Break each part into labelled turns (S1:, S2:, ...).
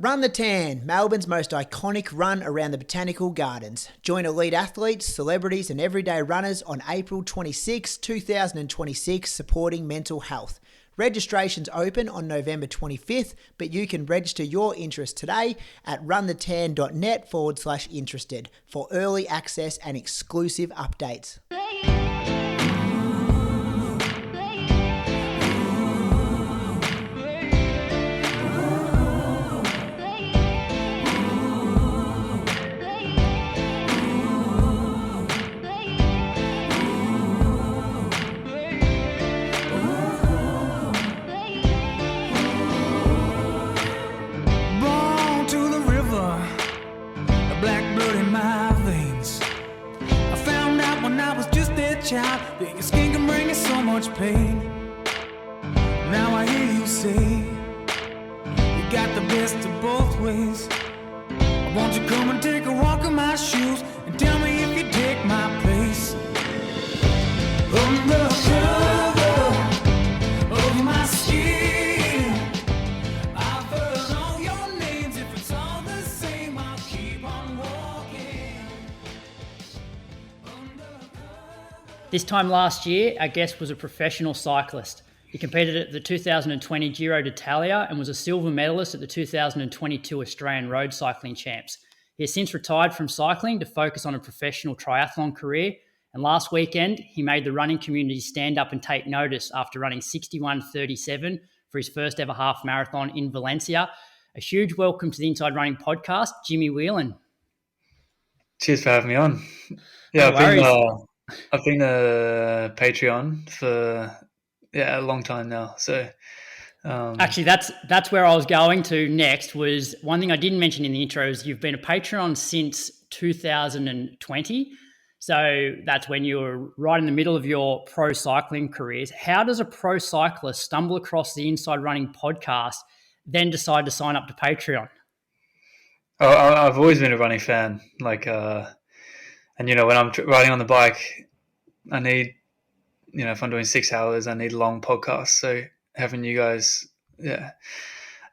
S1: Run the Tan, Melbourne's most iconic run around the Botanical Gardens. Join elite athletes, celebrities and everyday runners on April 26, 2026, supporting mental health. Registration's open on November 25th, but you can register your interest today at runthetan.net/interested for early access and exclusive updates.
S2: That your skin can bring you so much pain. Now I hear you say you got the best of both ways. Won't you come and take a walk in my shoes and tell me if you take my place? Undercover of my skin, I've heard all your names. If it's all the same, I'll keep on walking.
S3: This time last year, our guest was a professional cyclist. He competed at the 2020 Giro d'Italia and was a silver medalist at the 2022 Australian Road Cycling Champs. He has since retired from cycling to focus on a professional triathlon career, and last weekend he made the running community stand up and take notice after running 61:37 for his first ever half marathon in Valencia. A huge welcome to the Inside Running podcast, Jimmy Whelan.
S4: Cheers for having me on. Yeah,
S3: No
S4: I've been a Patreon for a long time now. So
S3: actually, that's where I was going to next. Was one thing I didn't mention in the intro is you've been a Patreon since 2020. So that's when you were right in the middle of your pro cycling careers. How does a pro cyclist stumble across the Inside Running podcast, then decide to sign up to Patreon?
S4: I've always been a running fan. And when I'm riding on the bike, I need, if I'm doing 6 hours, I need long podcasts. So having you guys,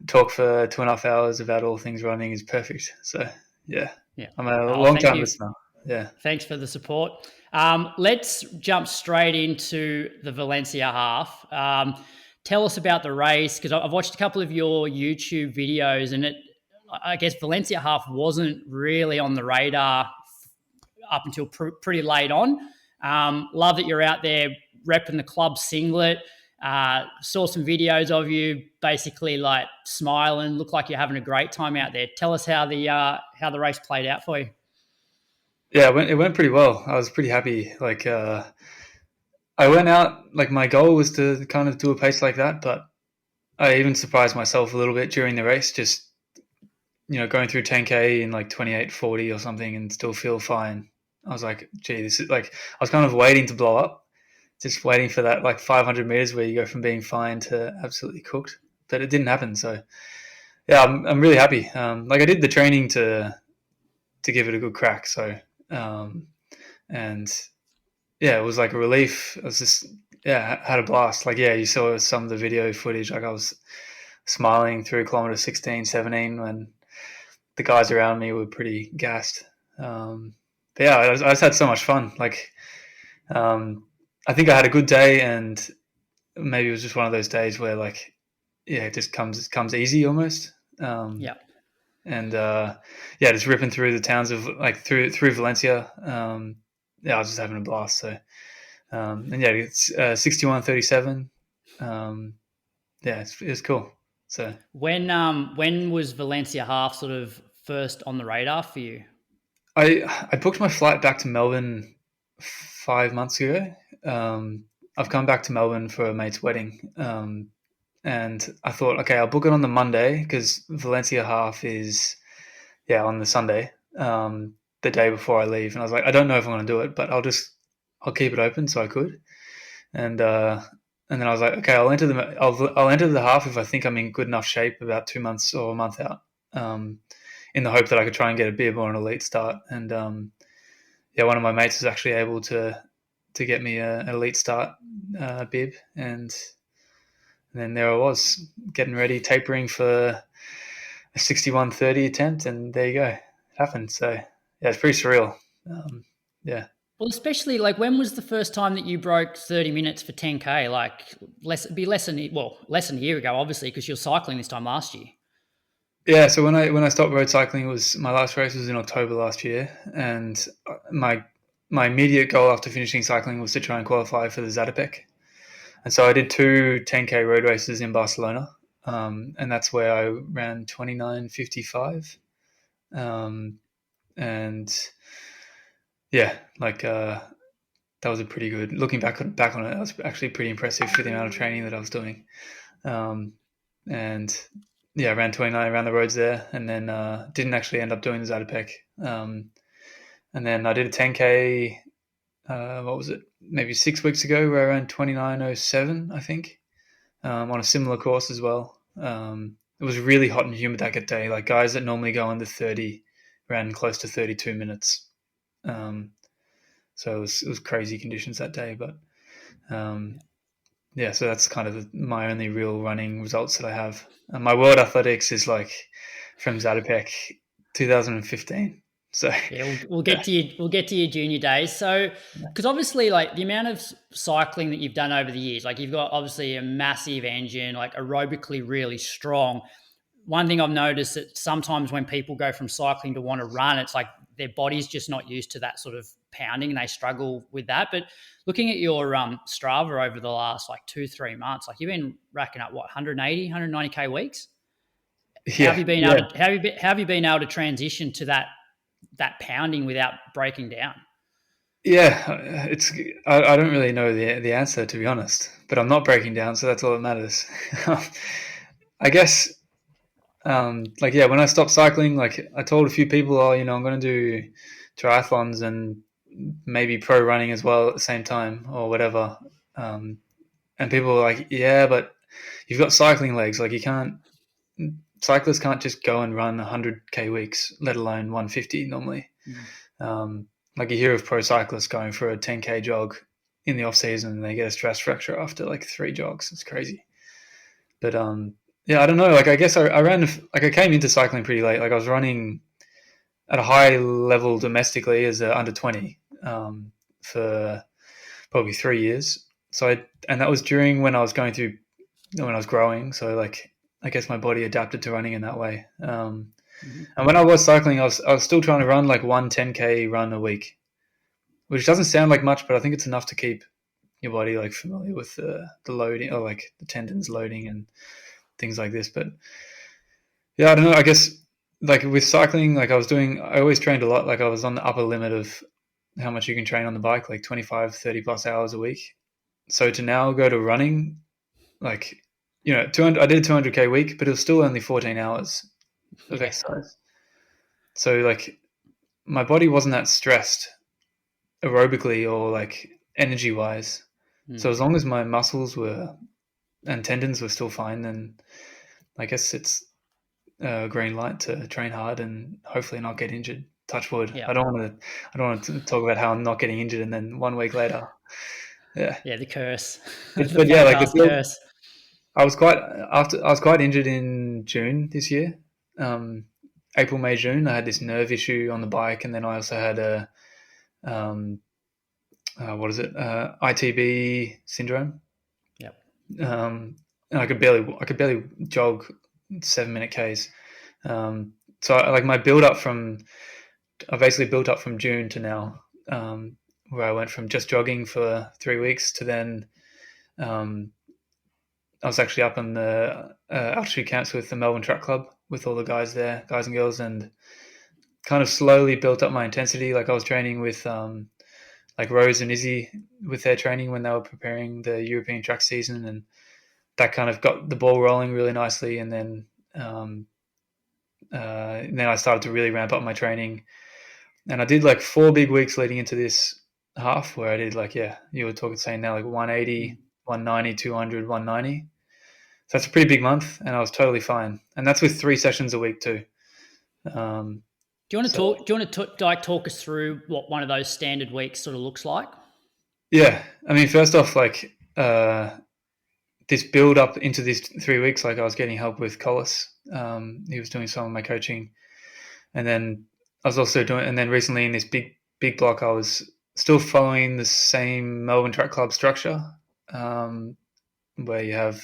S4: talk for 2.5 hours about all things running is perfect. So I'm a long time listener. Yeah.
S3: Thanks for the support. Let's jump straight into the Valencia half. Tell us about the race, because I've watched a couple of your YouTube videos, and I guess Valencia half wasn't really on the radar up until pretty late on. Love that you're out there repping the club singlet. Saw some videos of you basically like smiling, look like you're having a great time out there. Tell us how the race played out for you.
S4: Yeah, it went pretty well. I was pretty happy. I went out, my goal was to kind of do a pace like that, but I even surprised myself a little bit during the race, just, going through 10K in 28:40 or something and still feel fine. I was like, gee, this is I was kind of waiting to blow up, just waiting for that 500 meters where you go from being fine to absolutely cooked, but it didn't happen. So yeah, I'm really happy. I did the training to give it a good crack. So, and yeah, it was like a relief. I was just, had a blast. You saw some of the video footage, I was smiling through kilometer 16, 17 when the guys around me were pretty gassed. But yeah, I just had so much fun. I think I had a good day, and maybe it was just one of those days where it just comes easy almost. And just ripping through the towns of through Valencia. I was just having a blast. So it's 61:37. It's cool. So
S3: when was Valencia half sort of first on the radar for you?
S4: I booked my flight back to Melbourne 5 months ago. I've come back to Melbourne for a mate's wedding. And I thought, okay, I'll book it on the Monday because Valencia half is, on the Sunday, the day before I leave. And I was like, I don't know if I'm going to do it, but I'll keep it open so I could. And then I was like, okay, I'll enter the half if I think I'm in good enough shape about 2 months or a month out, in the hope that I could try and get a bib or an elite start. And one of my mates was actually able to get me an elite start bib, and then there I was getting ready, tapering for a 61:30 attempt, and there you go, it happened. So yeah, it's pretty surreal. Yeah.
S3: Well, especially like when was the first time that you broke 30 minutes for 10K? Like less than a year ago, obviously, because you're cycling this time last year.
S4: Yeah, so when I stopped road cycling, it was my last race was in October last year, and my immediate goal after finishing cycling was to try and qualify for the Zatopek. And so I did two 10K road races in Barcelona, and that's where I ran 29:55, and yeah, like that was a pretty good. Looking back on it, that was actually pretty impressive for the amount of training that I was doing. And yeah, I ran 29 around the roads there, and then didn't actually end up doing the Zatopek. And then I did a 10K. What was it? Maybe 6 weeks ago, where I ran 29:07, I think, on a similar course as well. It was really hot and humid that day. Like guys that normally go under 30 ran close to 32 minutes. So it was crazy conditions that day, but yeah, so that's kind of my only real running results that I have. My world athletics is like from Zatopek 2015. So
S3: yeah, we'll get to your junior days. So, because obviously, like the amount of cycling that you've done over the years, like you've got obviously a massive engine, like aerobically really strong. One thing I've noticed that sometimes when people go from cycling to want to run, it's like their body's just not used to that sort of pounding and they struggle with that. But looking at your Strava over the last like 2-3 months, like you've been racking up what 180, 190K weeks. How
S4: yeah,
S3: have you been
S4: yeah.
S3: able to how have you been able to transition to that pounding without breaking down?
S4: Yeah, I don't really know the answer, to be honest, but I'm not breaking down, so that's all that matters. I guess like yeah, when I stopped cycling, like I told a few people, oh, I'm going to do triathlons and maybe pro running as well at the same time or whatever. And people were like, yeah, but you've got cycling legs, like cyclists can't just go and run 100K weeks, let alone 150 normally. Like you hear of pro cyclists going for a 10K jog in the off season and they get a stress fracture after like 3 jogs. It's crazy. But yeah, I don't know. Like I guess I ran like I came into cycling pretty late. Like I was running at a high level domestically as a under 20 for probably 3 years. And that was during when I was going through when I was growing. So like I guess my body adapted to running in that way. And when I was cycling, I was still trying to run like 10K run a week, which doesn't sound like much, but I think it's enough to keep your body like familiar with the loading or like the tendons loading and things like this. But yeah, I don't know. I guess like with cycling, like I always trained a lot. Like I was on the upper limit of how much you can train on the bike, like 25, 30 plus hours a week. So to now go to running, like, 200, I did a 200K week, but it was still only 14 hours of exercise. So like my body wasn't that stressed aerobically or like energy wise. So as long as my muscles and tendons were still fine, then I guess it's a green light to train hard and hopefully not get injured. Touch wood.
S3: Yeah.
S4: I don't want to talk about how I'm not getting injured and then 1 week later. Yeah.
S3: Yeah, the curse.
S4: But yeah, like
S3: the curse.
S4: I was quite injured in June this year. April, May, June. I had this nerve issue on the bike, and then I also had a ITB syndrome.
S3: Yep.
S4: And I could barely jog 7-minute Ks. So I basically built up from June to now, where I went from just jogging for 3 weeks to then I was actually up in the altitude camps with the Melbourne Track Club with all the guys there, guys and girls, and kind of slowly built up my intensity. Like I was training with like Rose and Izzy with their training when they were preparing the European track season, and that kind of got the ball rolling really nicely. And then I started to really ramp up my training, and I did like 4 big weeks leading into this half where I did like, yeah, you were saying now like 180, 190, 200, 190. So that's a pretty big month, and I was totally fine. And that's with 3 sessions a week too.
S3: Do you want to talk us through what one of those standard weeks sort of looks like?
S4: Yeah, I mean, first off, like this build up into these 3 weeks, like I was getting help with Collis He was doing some of my coaching, and then I was also doing, and then recently in this big block, I was still following the same Melbourne Track Club structure, where you have,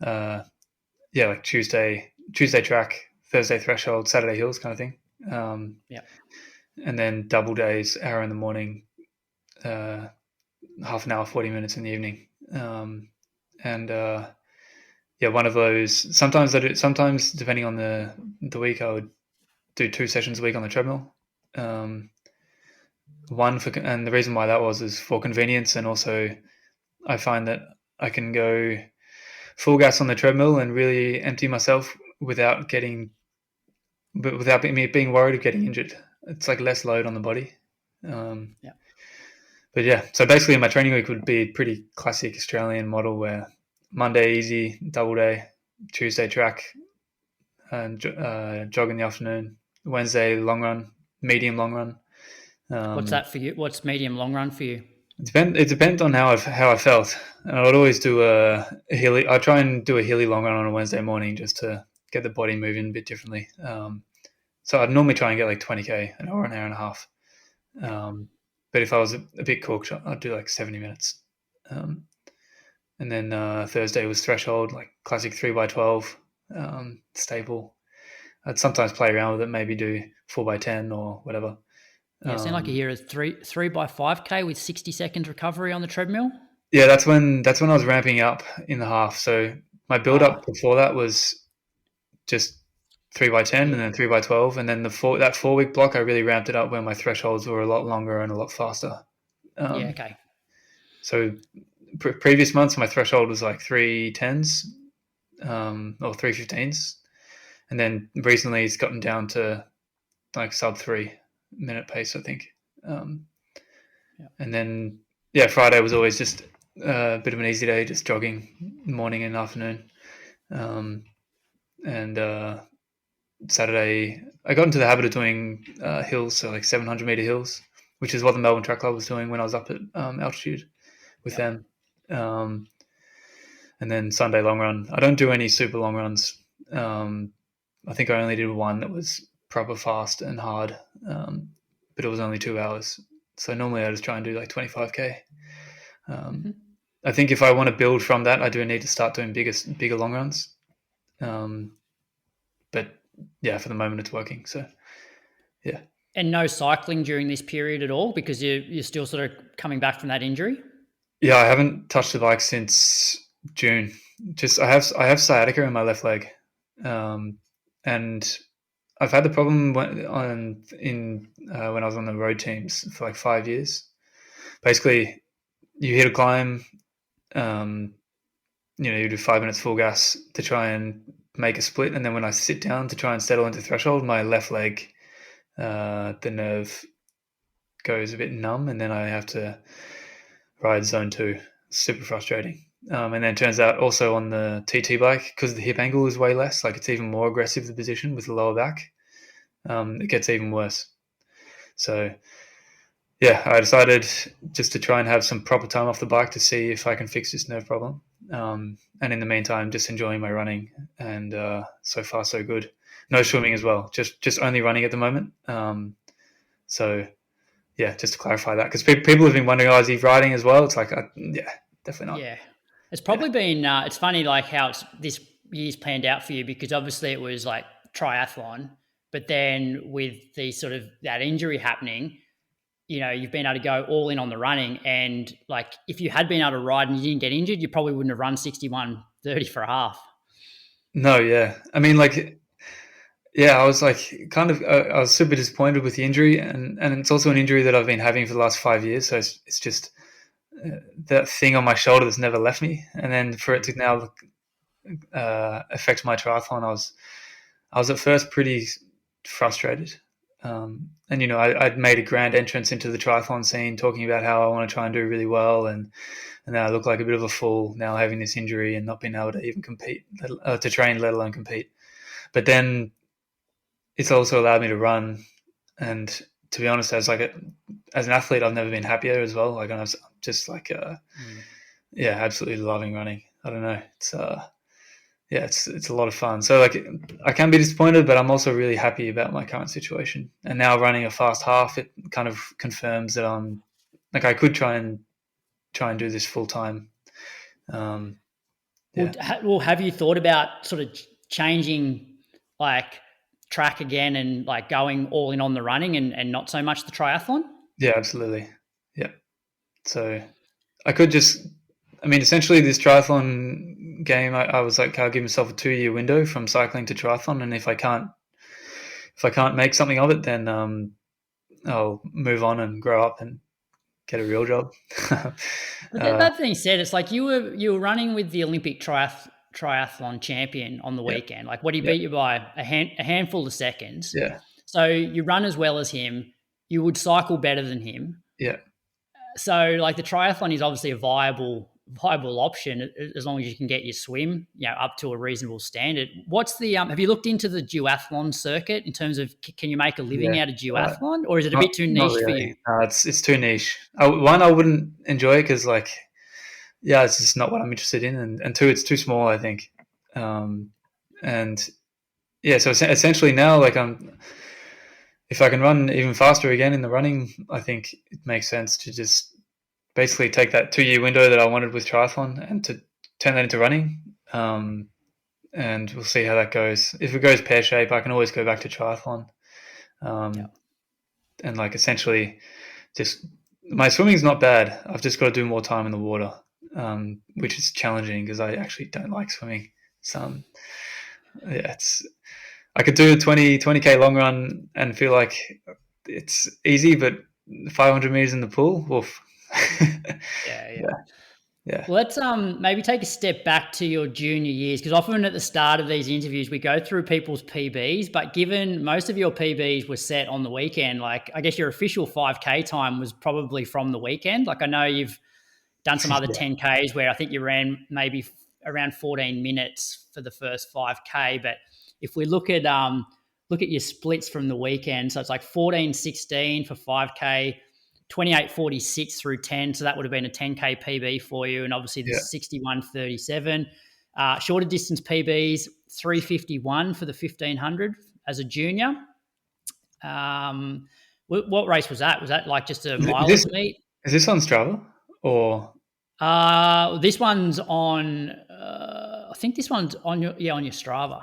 S4: like Tuesday track, Thursday threshold, Saturday hills kind of thing. And then double days, hour in the morning, half an hour, 40 minutes in the evening. One of those. Sometimes I do. Sometimes, depending on the week, I would do 2 sessions a week on the treadmill. And the reason why that is for convenience, and also I find that I can go full gas on the treadmill and really empty myself without being worried of getting injured. It's like less load on the body. But yeah, so basically my training week would be a pretty classic Australian model where Monday easy, double day, Tuesday track, and jog in the afternoon, Wednesday long run, medium long run.
S3: What's that for you? What's medium long run for you?
S4: It depends on how I felt, and I would always do a hilly. I try and do a hilly long run on a Wednesday morning just to get the body moving a bit differently. So I'd normally try and get like 20k, an hour and a half. But if I was a bit cooked, I'd do like 70 minutes. And then Thursday was threshold, like classic 3x12 staple. I'd sometimes play around with it, maybe do 4x10 or whatever.
S3: Yeah, it seemed like a year of 3x5k with 60 seconds recovery on the treadmill.
S4: Yeah, that's when I was ramping up in the half. So my build up before that was just 3x10 and then 3x12, and then that 4 week block I really ramped it up when my thresholds were a lot longer and a lot faster.
S3: Okay.
S4: So previous months my threshold was like 310s or 315s, and then recently it's gotten down to like sub 3 minute pace, I think. And then Friday was always just a bit of an easy day, just jogging morning and afternoon. And Saturday I got into the habit of doing hills, so like 700 meter hills, which is what the Melbourne Track Club was doing when I was up at altitude with them. And then Sunday long run. I don't do any super long runs. I think I only did one that was proper fast and hard, but it was only 2 hours. So normally I just try and do like 25k. I think if I want to build from that, I do need to start doing bigger long runs. But yeah, for the moment it's working. So yeah.
S3: And no cycling during this period at all because you're still sort of coming back from that injury?
S4: Yeah, I haven't touched the bike since June. Just I have sciatica in my left leg, and I've had the problem when I was on the road teams for like 5 years. Basically, you hit a climb, you do 5 minutes full gas to try and make a split, and then when I sit down to try and settle into threshold, my left leg, the nerve goes a bit numb, and then I have to ride zone 2. Super frustrating. And then it turns out also on the TT bike, because the hip angle is way less, like it's even more aggressive, the position with the lower back, it gets even worse. So yeah, I decided just to try and have some proper time off the bike to see if I can fix this nerve problem. And in the meantime, just enjoying my running, and so far so good. No swimming as well, just only running at the moment. So yeah, just to clarify that, because people have been wondering, is he riding as well? It's like, definitely not.
S3: Yeah, it's probably been. It's funny, like how this year's planned out for you, because obviously it was like triathlon, but then with the sort of that injury happening, you've been able to go all in on the running, and like if you had been able to ride and you didn't get injured, you probably wouldn't have run 61:30 for a half.
S4: No, yeah, I mean, like. Yeah, I was like I was super disappointed with the injury, and it's also an injury that I've been having for the last 5 years. So it's just that thing on my shoulder that's never left me. And then for it to now affect my triathlon, I was at first pretty frustrated. And I'd made a grand entrance into the triathlon scene, talking about how I want to try and do really well, and now I look like a bit of a fool now having this injury and not being able to even compete, to train, let alone compete. But then it's also allowed me to run, and to be honest, as an athlete, I've never been happier as well. Like I'm just like, absolutely loving running. I don't know. It's yeah, it's a lot of fun. So like I can be disappointed, but I'm also really happy about my current situation. And now running a fast half, it kind of confirms that I'm like I could try and do this full time. Yeah.
S3: Well, have you thought about sort of changing like track again and like going all in on the running and not so much the triathlon?
S4: Yeah, absolutely. Yeah. So I could just, I mean, essentially this triathlon game, I was like, I'll give myself a 2-year window from cycling to triathlon. And if I can't make something of it, then I'll move on and grow up and get a real job.
S3: But that being said, it's like you were running with the Olympic triathlon champion on the
S4: Yeah.
S3: weekend. Like, what he
S4: Yeah.
S3: beat you by a handful of seconds.
S4: Yeah.
S3: So you run as well as him. You would cycle better than him.
S4: Yeah.
S3: So like the triathlon is obviously a viable option as long as you can get your swim, up to a reasonable standard. What's the have you looked into the duathlon circuit in terms of can you make a living out of duathlon, or is it a bit too niche for you?
S4: It's too niche. One, I wouldn't enjoy it because like, yeah, it's just not what I'm interested in, and two, it's too small, I think. And yeah, so essentially now, like if I can run even faster again in the running, I think it makes sense to just basically take that 2-year window that I wanted with triathlon and to turn that into running. And we'll see how that goes. If it goes pear shape, I can always go back to triathlon. And like essentially just my swimming's not bad. I've just got to do more time in the water, which is challenging because I actually don't like swimming. I could do a 20K long run and feel like it's easy, but 500 meters in the pool, woof. Yeah.
S3: Well, let's maybe take a step back to your junior years, because often at the start of these interviews we go through people's PBs, but given most of your PBs were set on the weekend, like I guess your official 5K time was probably from the weekend. Like I know you've done some other 10Ks where I think you ran maybe around 14 minutes for the first 5K, but if we look at your splits from the weekend, so it's like 14:16 for 5K, 28:46 through 10, so that would have been a 10K PB for you, and obviously the 61:37. Shorter distance PBs, 3:51 for the 1500 as a junior. What race was that? Was that like just a mileage meet?
S4: Is this on Strava or?
S3: This one's on. I think this one's on your Strava.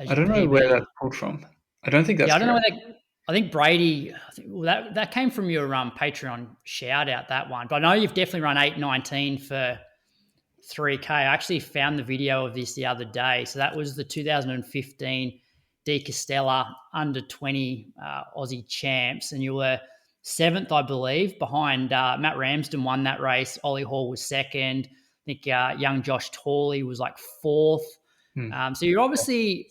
S4: I don't know where that's pulled from. I don't think that's.
S3: Yeah, I don't know where I think Brady. That came from your Patreon shout out, that one. But I know you've definitely run 8:19 for 3K. I actually found the video of this the other day. So that was the 2015 De Castella under 20 Aussie champs, and you were 7th, I believe, behind Matt Ramsden won that race. Ollie Hall was 2nd. I think young Josh Torley was like 4th. So you're obviously,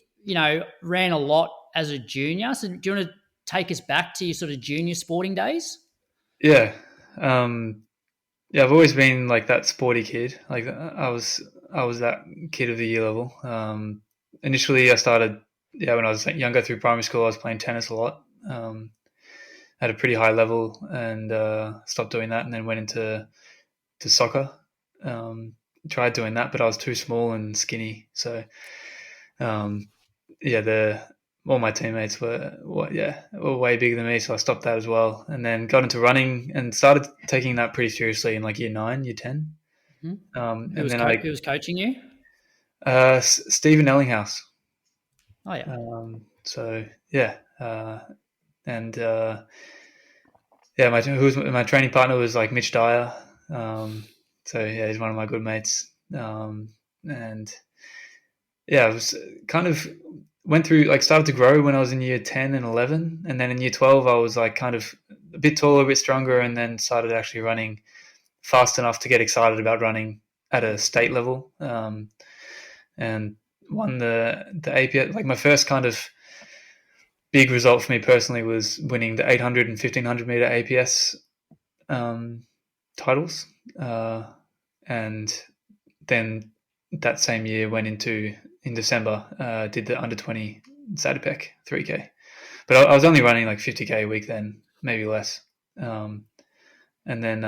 S3: ran a lot as a junior. So do you want to take us back to your sort of junior sporting days?
S4: Yeah. I've always been like that sporty kid. Like I was that kid of the year level. Initially I started, when I was younger through primary school, I was playing tennis a lot. At a pretty high level, and stopped doing that, and then went into soccer. Tried doing that, but I was too small and skinny. So, all my teammates were way bigger than me, so I stopped that as well. And then got into running and started taking that pretty seriously in like year 9, year 10.
S3: Who was coaching you?
S4: Stephen Ellinghouse.
S3: Oh yeah.
S4: My training partner was like Mitch Dyer. He's one of my good mates. I was kind of went through, like, started to grow when I was in year 10 and 11. And then in year 12, I was like kind of a bit taller, a bit stronger, and then started actually running fast enough to get excited about running at a state level. And won the APS. Like my first kind of big result for me personally was winning the 800 and 1500 meter APS titles. And then that same year went in December, did the under 20 Zadipec 3K. But I was only running like 50K a week then, maybe less. And then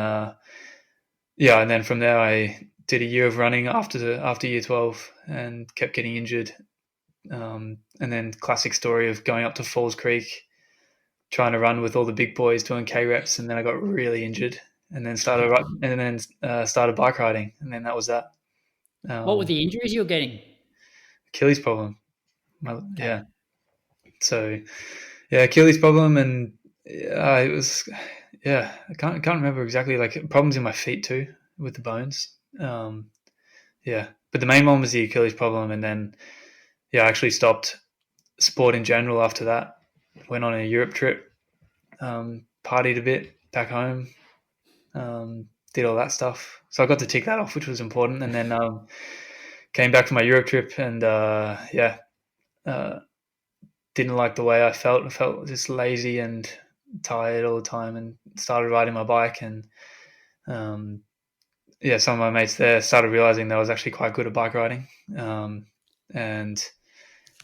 S4: from there I did a year of running after year 12 and kept getting injured. And then classic story of going up to Falls Creek, trying to run with all the big boys doing K reps, and then I got really injured, and then started bike riding, and then that was that.
S3: What were the injuries you were getting?
S4: Achilles problem.
S3: Okay.
S4: Yeah. So yeah, Achilles problem, and it was I can't remember exactly, like problems in my feet too with the bones. But the main one was the Achilles problem, and then I actually stopped sport in general after that. Went on a Europe trip, partied a bit back home, did all that stuff. So I got to tick that off, which was important, and then came back from my Europe trip, and didn't like the way I felt. I felt just lazy and tired all the time, and started riding my bike. And some of my mates there started realizing that I was actually quite good at bike riding, and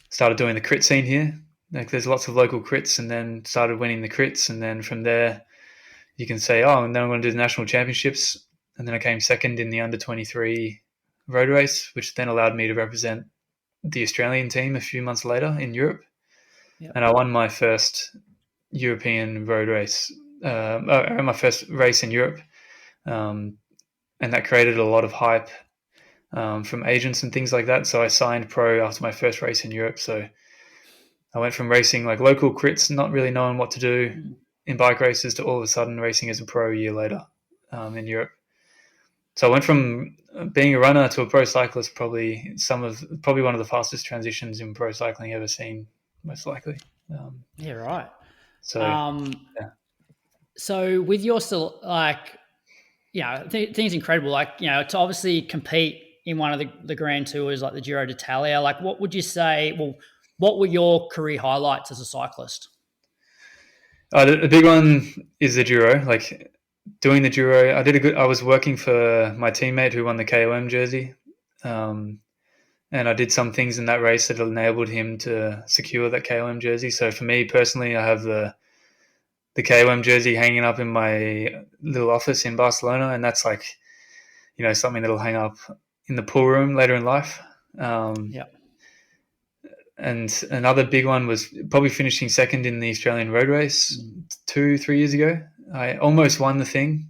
S4: started doing the crit scene here. Like, there's lots of local crits, and then started winning the crits, and then from there you can say, oh, and then I'm going to do the national championships. And then I came second in the under 23 road race, which then allowed me to represent the Australian team a few months later in Europe. Yep. And I won my first European road race, my first race in Europe. And that created a lot of hype from agents and things like that. So I signed pro after my first race in Europe. So I went from racing like local crits, not really knowing what to do in bike races, to all of a sudden racing as a pro a year later in Europe. So I went from being a runner to a pro cyclist, probably one of the fastest transitions in pro cycling ever seen, most likely.
S3: Right.
S4: So,
S3: So with your still, like, things incredible. Like, to obviously compete in one of the Grand Tours, like the Giro d'Italia, like what would you say, what were your career highlights as a cyclist?
S4: The big one is the Giro. Like, doing the Giro, I was working for my teammate who won the KOM jersey. And I did some things in that race that enabled him to secure that KOM jersey. So for me personally, I have the KOM jersey hanging up in my little office in Barcelona, and that's like, something that'll hang up in the pool room later in life. And another big one was probably finishing second in the Australian road race 2-3 years ago. I almost won the thing.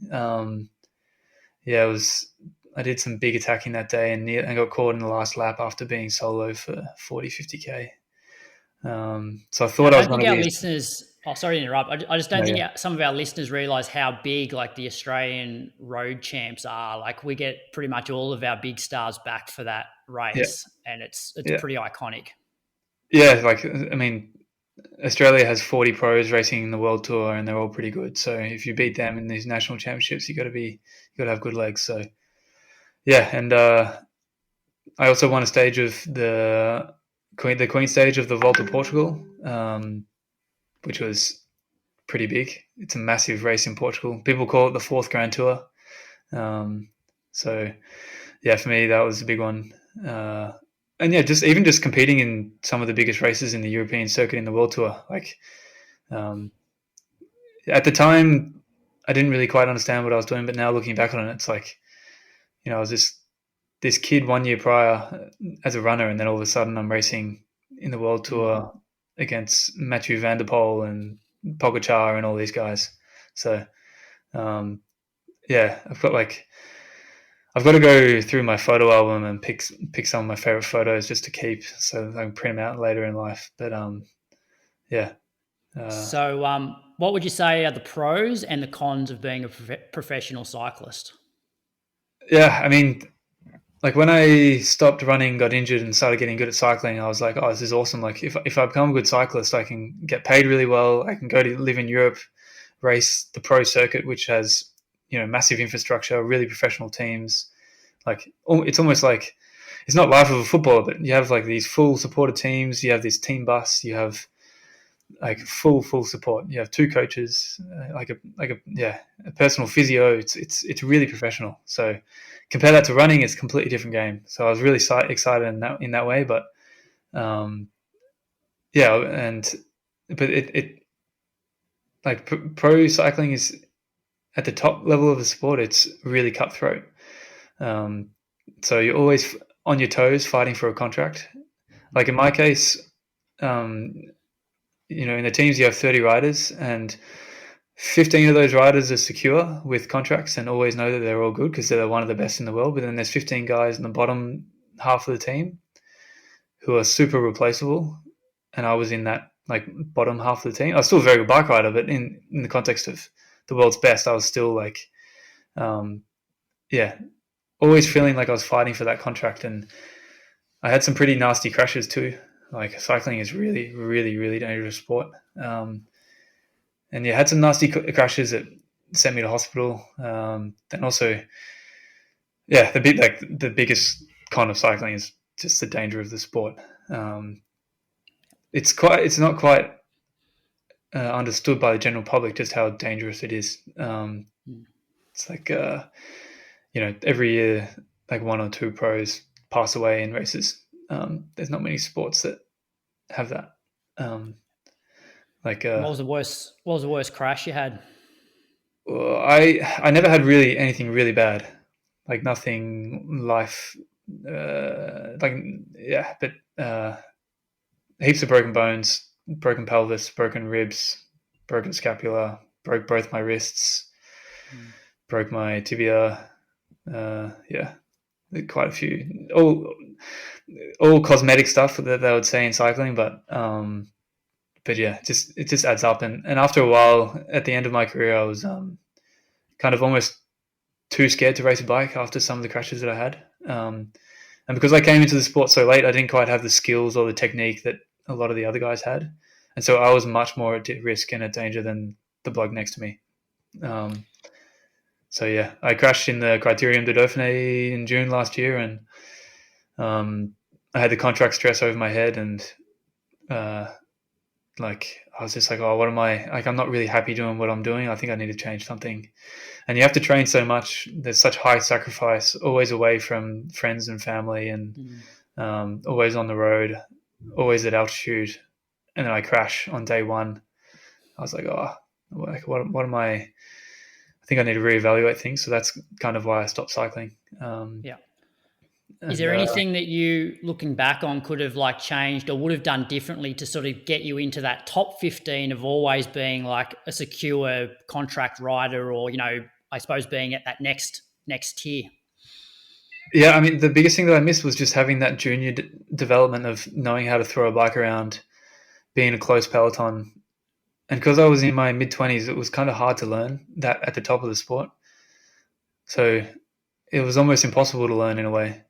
S4: I did some big attacking that day, and I got caught in the last lap after being solo for 40, 50K. So I thought I was going to be...
S3: listeners... Oh, sorry to interrupt. I just don't think some of our listeners realise how big, like, the Australian road champs are. Like, we get pretty much all of our big stars back for that race, and it's pretty iconic. Yeah,
S4: like, I mean, Australia has 40 pros racing in the World Tour, and they're all pretty good. So if you beat them in these national championships, you got to have good legs. So and I also won a stage of the Queen stage of the Volta Portugal, which was pretty big. It's a massive race in Portugal. People call it the fourth Grand Tour. For me, that was a big one. Just competing in some of the biggest races in the European circuit in the World Tour. Like, at the time, I didn't really quite understand what I was doing, but now looking back on it, it's like, I was this kid 1 year prior as a runner, and then all of a sudden I'm racing in the World Tour against Mathieu van der Poel and Pogacar and all these guys. So, I've got to go through my photo album and pick some of my favorite photos just to keep, so I can print them out later in life. But
S3: So what would you say are the pros and the cons of being a professional cyclist?
S4: Yeah, I mean, like, when I stopped running, got injured, and started getting good at cycling, I was like, oh, this is awesome. Like, if I become a good cyclist, I can get paid really well. I can go to live in Europe, race the pro circuit, which has, massive infrastructure, really professional teams. Like, it's almost like, it's not life of a footballer, but you have like these full supported teams. You have this team bus. You have like full support. You have 2 coaches, a personal physio. It's really professional. So compare that to running, it's a completely different game. So I was really excited in that way, but pro cycling is at the top level of the sport. It's really cutthroat. So you're always on your toes fighting for a contract. Like in my case, in the teams you have 30 riders, and 15 of those riders are secure with contracts and always know that they're all good because they're one of the best in the world. But then there's 15 guys in the bottom half of the team who are super replaceable. And I was in that like bottom half of the team. I was still a very good bike rider, but in the context of the world's best, I was still like, yeah, always feeling like I was fighting for that contract. And I had some pretty nasty crashes too. Like cycling is really, really, really dangerous sport. And yeah, had some nasty crashes that sent me to hospital. Then also, yeah, the biggest con of cycling is just the danger of the sport. It's not quite understood by the general public just how dangerous it is. It's like every year like one or two pros pass away in races. There's not many sports that have that.
S3: What was the worst crash you had?
S4: I never had really anything really bad, like nothing life, but heaps of broken bones, broken pelvis, broken ribs, broken scapula, broke both my wrists, broke my tibia. Quite a few, all cosmetic stuff that they would say in cycling, but yeah, it just adds up. And after a while, at the end of my career, I was kind of almost too scared to race a bike after some of the crashes that I had. And because I came into the sport so late, I didn't quite have the skills or the technique that a lot of the other guys had. And so I was much more at risk and at danger than the bloke next to me. So yeah, I crashed in the Criterium de Dauphiné in June last year, and I had the contract stress over my head, and like I was just like, oh, what am I? Like, I'm not really happy doing what I'm doing. I think I need to change something. And you have to train so much. There's such high sacrifice, always away from friends and family, and always on the road, always at altitude. And then I crash on day one. I was like, oh, like what am I? I think I need to reevaluate things. So that's kind of why I stopped cycling.
S3: Yeah. Is there anything that you, looking back on, could have like changed or would have done differently to sort of get you into that top 15 of always being like a secure contract rider, or, I suppose being at that next tier?
S4: Yeah, I mean, the biggest thing that I missed was just having that junior development of knowing how to throw a bike around, being a close peloton. And because I was in my mid-20s, it was kind of hard to learn that at the top of the sport. So it was almost impossible to learn in a way.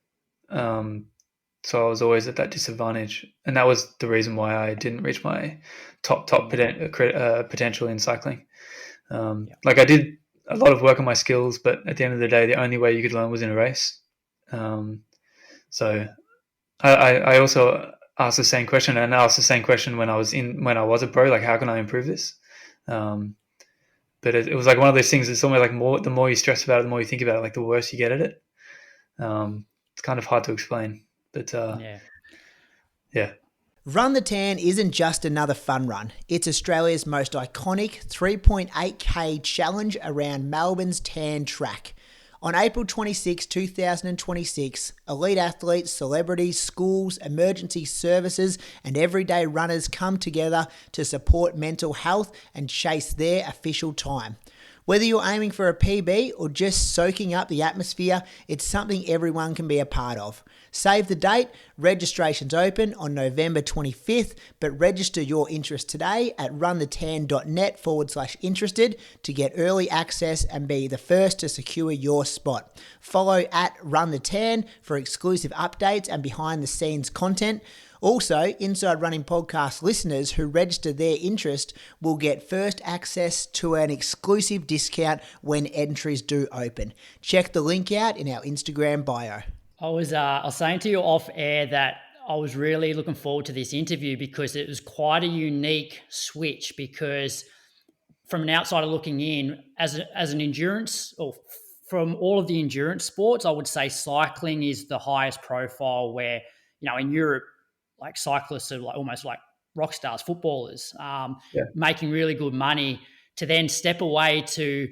S4: So I was always at that disadvantage. And that was the reason why I didn't reach my top potential in cycling. Like I did a lot of work on my skills, but at the end of the day, the only way you could learn was in a race. So I also asked the same question, and I asked the same question when I was a pro, like how can I improve this? But it was like one of those things. It's almost like the more you stress about it, the more you think about it, like the worse you get at it. It's kind of hard to explain, but yeah.
S1: Run the Tan isn't just another fun run. It's Australia's most iconic 3.8k challenge around Melbourne's Tan track. On April 26, 2026, elite athletes, celebrities, schools, emergency services, and everyday runners come together to support mental health and chase their official time. Whether you're aiming for a PB or just soaking up the atmosphere, it's something everyone can be a part of. Save the date. Registration's open on November 25th, but register your interest today at runthetan.net/interested to get early access and be the first to secure your spot. Follow at Run the Tan for exclusive updates and behind the scenes content. Also, Inside Running Podcast listeners who register their interest will get first access to an exclusive discount when entries do open. Check the link out in our Instagram bio.
S3: I was saying to you off air that I was really looking forward to this interview because it was quite a unique switch, because from an outsider looking in, as an endurance, or from all of the endurance sports, I would say cycling is the highest profile, where, in Europe, like cyclists are like almost like rock stars, footballers, making really good money, to then step away to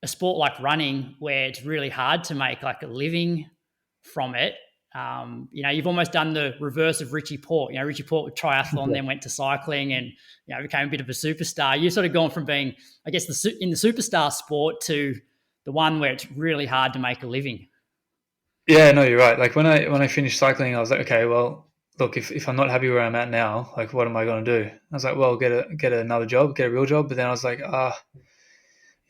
S3: a sport like running where it's really hard to make like a living from it. You've almost done the reverse of Richie Port. Richie Port with triathlon, then went to cycling and, became a bit of a superstar. You've sort of gone from being, I guess, in the superstar sport to the one where it's really hard to make a living.
S4: Yeah, no, you're right. Like when I finished cycling, I was like, okay, well, look, if I'm not happy where I'm at now, like what am I going to do? I was like, well, get another job, get a real job. But then I was like, I'm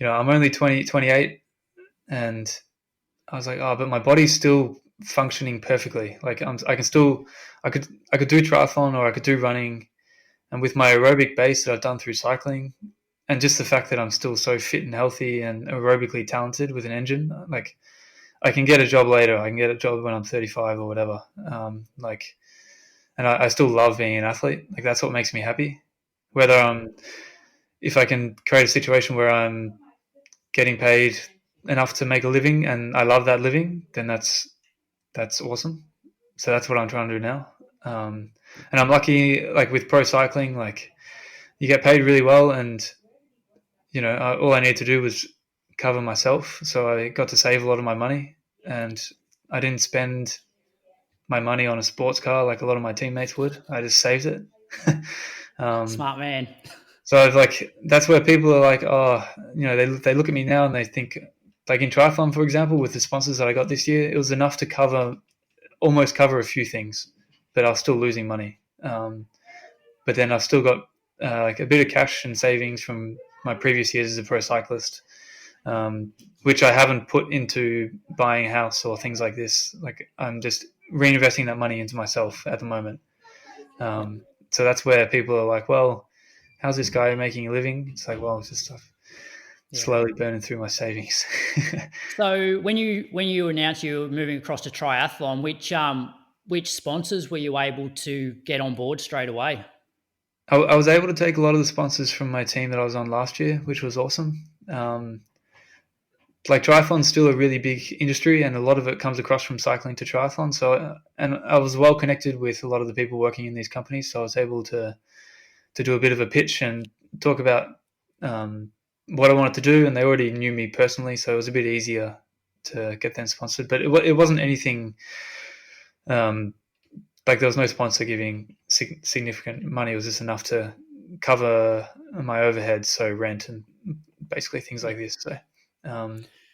S4: only 28, and I was like, but my body's still functioning perfectly. Like I could do triathlon or I could do running, and with my aerobic base that I've done through cycling, and just the fact that I'm still so fit and healthy and aerobically talented with an engine, like I can get a job later. I can get a job when I'm 35 or whatever. And I still love being an athlete. Like that's what makes me happy. If I can create a situation where I'm getting paid enough to make a living and I love that living, then that's awesome. So that's what I'm trying to do now. And I'm lucky, like with pro cycling, like you get paid really well, and all I need to do was cover myself. So I got to save a lot of my money, and I didn't spend my money on a sports car like a lot of my teammates would. I just saved it.
S3: Smart man.
S4: So like that's where people are like, they look at me now and they think, like in triathlon, for example, with the sponsors that I got this year, it was enough to almost cover a few things, but I was still losing money. But then I've still got like a bit of cash and savings from my previous years as a pro cyclist, which I haven't put into buying a house or things like this. Like I'm just reinvesting that money into myself at the moment. So that's where people are like, well, how's this guy making a living? It's like, well, it's just stuff. Slowly burning through my savings.
S3: So when you announced you were moving across to triathlon, which sponsors were you able to get on board straight away?
S4: I was able to take a lot of the sponsors from my team that I was on last year, which was awesome. Like triathlon's still a really big industry, and a lot of it comes across from cycling to triathlon. So, and I was well connected with a lot of the people working in these companies, so I was able to do a bit of a pitch and talk about what I wanted to do, and they already knew me personally, so it was a bit easier to get them sponsored. But it wasn't anything like there was no sponsor giving significant money. It was just enough to cover my overhead, so rent and basically things like this. So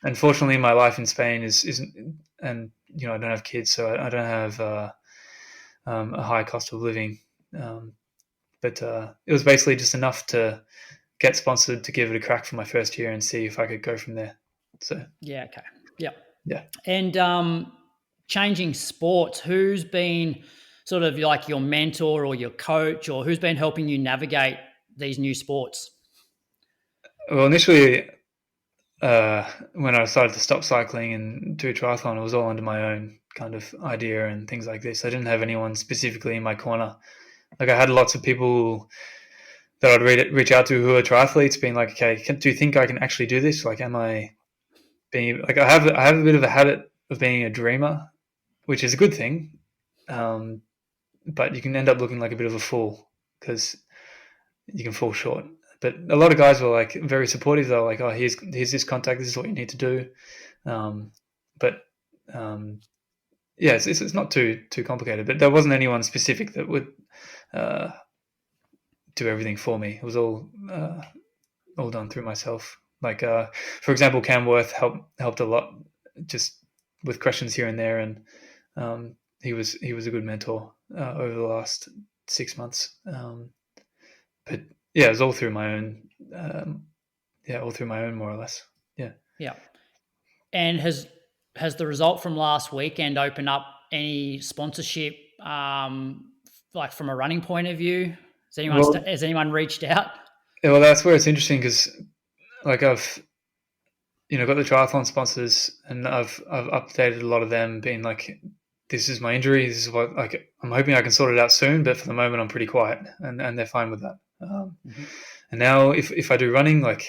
S4: unfortunately, my life in Spain isn't, and I don't have kids, so I don't have a high cost of living. But it was basically just enough to get sponsored to give it a crack for my first year and see if I could go from there. So
S3: yeah, okay, yeah.
S4: And
S3: changing sports, who's been sort of like your mentor or your coach, or who's been helping you navigate these new sports?
S4: Well, initially, when I decided to stop cycling and do triathlon, it was all under my own kind of idea and things like this. I didn't have anyone specifically in my corner. Like I had lots of people that I'd reach out to who are triathletes, being like, okay, do you think I can actually do this? Like, am I being like, I have a bit of a habit of being a dreamer, which is a good thing. But you can end up looking like a bit of a fool because you can fall short. But a lot of guys were like very supportive. They were like, oh, here's this contact. This is what you need to do. Yeah, it's not too complicated. But there wasn't anyone specific that would do everything for me. It was all done through myself. Like for example, Cam Worth helped a lot, just with questions here and there, and he was a good mentor over the last 6 months. But yeah, it was all through my own. More or less. Yeah.
S3: Yeah. And has the result from last weekend opened up any sponsorship, like from a running point of view? Has anyone reached out?
S4: Yeah, well, that's where it's interesting because, like, I've got the triathlon sponsors, and I've updated a lot of them, being like, this is my injury. This is what, like, I'm hoping I can sort it out soon, but for the moment I'm pretty quiet, and they're fine with that. And now if I do running, like,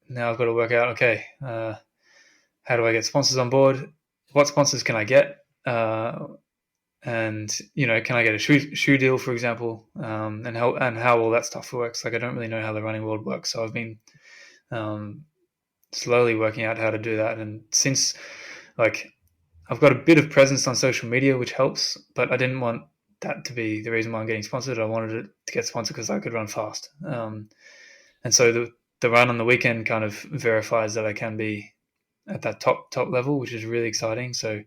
S4: now I've got to work out, okay, how do I get sponsors on board? What sponsors can I get? And can I get a shoe deal, for example? And how all that stuff works. Like, I don't really know how the running world works, so I've been slowly working out how to do that. And since, like, I've got a bit of presence on social media, which helps, but I didn't want that to be the reason why I'm getting sponsored. I wanted it to get sponsored because I could run fast. And so the run on the weekend kind of verifies that I can be at that top level, which is really exciting. So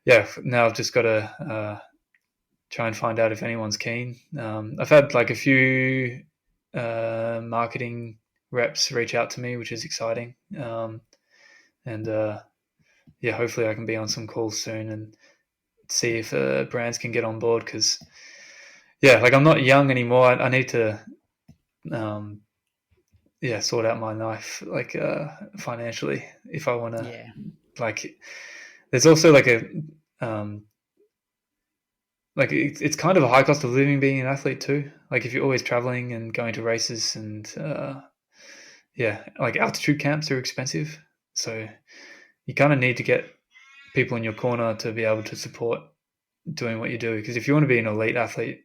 S4: yeah, now I've just got to try and find out if anyone's keen. I've had like a few marketing reps reach out to me, which is exciting. And yeah, hopefully I can be on some calls soon and see if brands can get on board, because yeah, like I'm not young anymore. I need to sort out my life like financially if I want to.
S3: Yeah.
S4: Like there's also like a like it's kind of a high cost of living being an athlete too. Like if you're always traveling and going to races and like altitude camps are expensive. So you kind of need to get people in your corner to be able to support doing what you do. Because if you want to be an elite athlete,